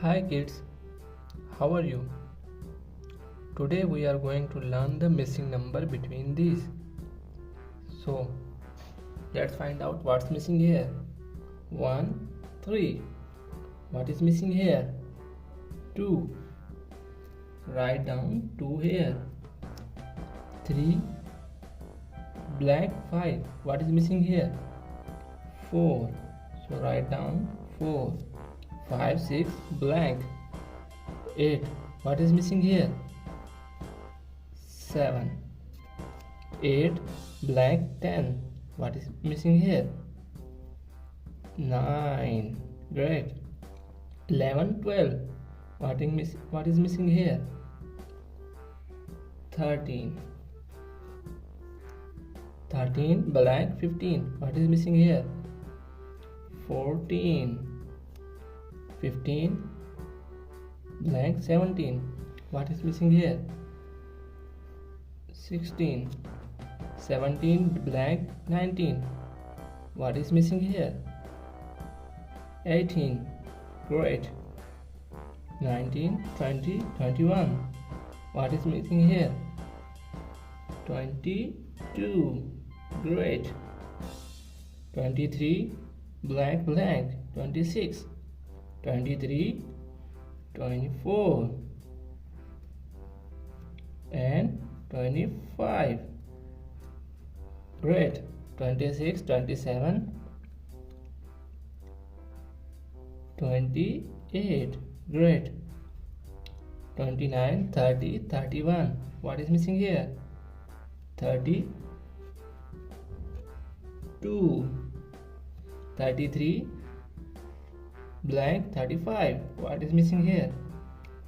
Hi kids, how are you? Today we are going to learn the missing number between these. So let's find out what's missing here. 1, 3. What is missing here? 2. Write down 2 here. 3. Blank 5. What is missing here? 4. So write down 4. 5, 6, blank. 8. What is missing here? 7. 8, blank, 10. What is missing here? 9. Great. 11, 12. What is missing here? 13. 13, blank, 15. What is missing here? 14. 15, blank, 17. What is missing here? 16. 17, blank, 19. What is missing here? 18. Great. 19, 20, 21. What is missing here? 22. Great. 23, blank, blank. 26. 23, 24 and 25. Great. 26, 27, 28. Great. 29, 30, 31. What is missing here? 32. 33, blank, 35. What is missing here?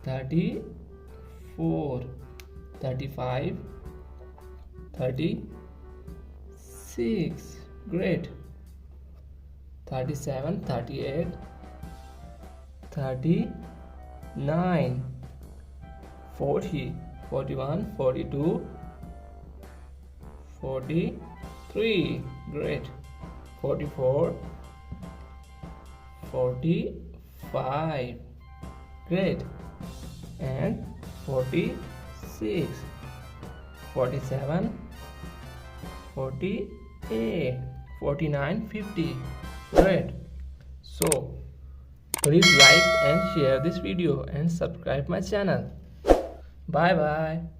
34. 35, 36. Great. 37, 38, 39, 40, 41, 42, 43. Great. 44, 45. Great. And 46, 47, 48, 49, 50. Great. So please like and share this video and subscribe my channel. Bye bye.